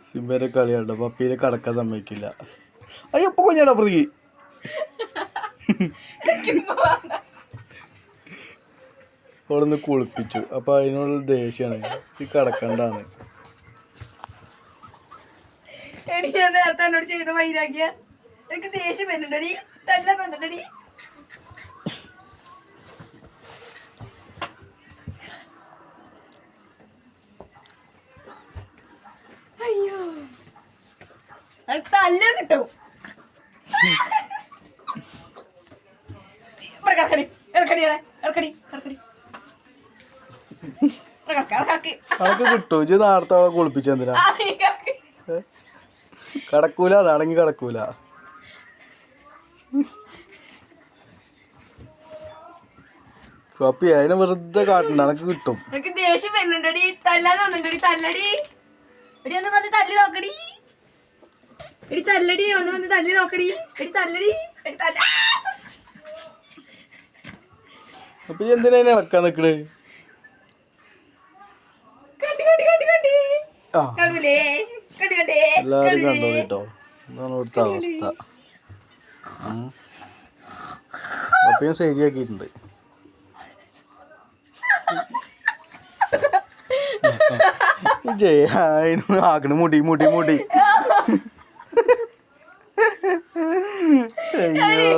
സിംബേരെ കളിയാട്ടോ പപ്പീനെ കടക്കാൻ സമ്മതിക്കില്ല. അയ്യോ ഇപ്പൊ കുഞ്ഞാടാ പ്രതി അവളൊന്ന് കുളിപ്പിച്ചു. അപ്പൊ അതിനുള്ള ദേഷ്യാണ് ഈ കടക്കണ്ടാണ്. നേരത്തെ ചെയ്ത വൈരാഗ്യ എനിക്ക് ദേഷ്യം വരുന്നുണ്ടടി. തല്ല തന്നിട്ടടി. അയ്യോ തല്ല കിട്ടും. അനക്ക് കിട്ടും. ഇജ്ജ് നേരത്തെ അവളെ കുളിപ്പിച്ചെന്തിനാ? കടക്കൂല, അതടങ്ങി കടക്കൂല. പപ്പി അതിനെ വെറുതെ കാട്ടണ്ട, എനക്ക് കിട്ടും. എനിക്ക് ദേഷ്യം വരുന്നുണ്ടടി. തല്ലാൻ തോന്നുന്നുണ്ടടി. തല്ലടി എടി ഒന്ന് വന്ന് തല്ലി നോക്കടി. എടി തല്ലടി ഒന്ന് വന്ന് തല്ലി നോക്കടി. എടി തല്ലടി. എടി തല്ല. അപ്പൊ എന്തിനാ അതിനെ ഇളക്കാൻ നിക്കണ്? എല്ലാരും കണ്ടോ കേട്ടോ. എന്നാണ് ഇവിടുത്തെ അവസ്ഥ. അപ്പൊ ഞാൻ ശരിയാക്കിയിട്ടുണ്ട്. ആക്കണ മുടി മുടി മുടി. അയ്യോ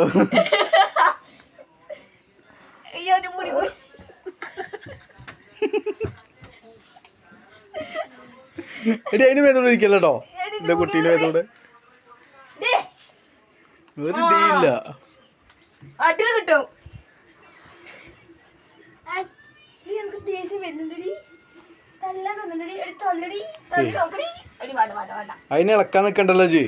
എടി അതിന് വേദോട് ഇരിക്കല്ലോ എന്റെ കുട്ടീനെ വേദോട് ഒരു ഡീല്ല. അടിയിൽ കിട്ടും. എനിക്ക് ദേഷ്യം വരുന്നുണ്ടടി. തല്ലാൻ തോന്നുന്നുണ്ടടി. എടി തല്ലടി. തല്ലി നോക്കടി. എടി വേണ്ട വേണ്ട വേണ്ട. അതിനെ ഇളക്കാൻ നിക്കണ്ടല്ലോ ജി.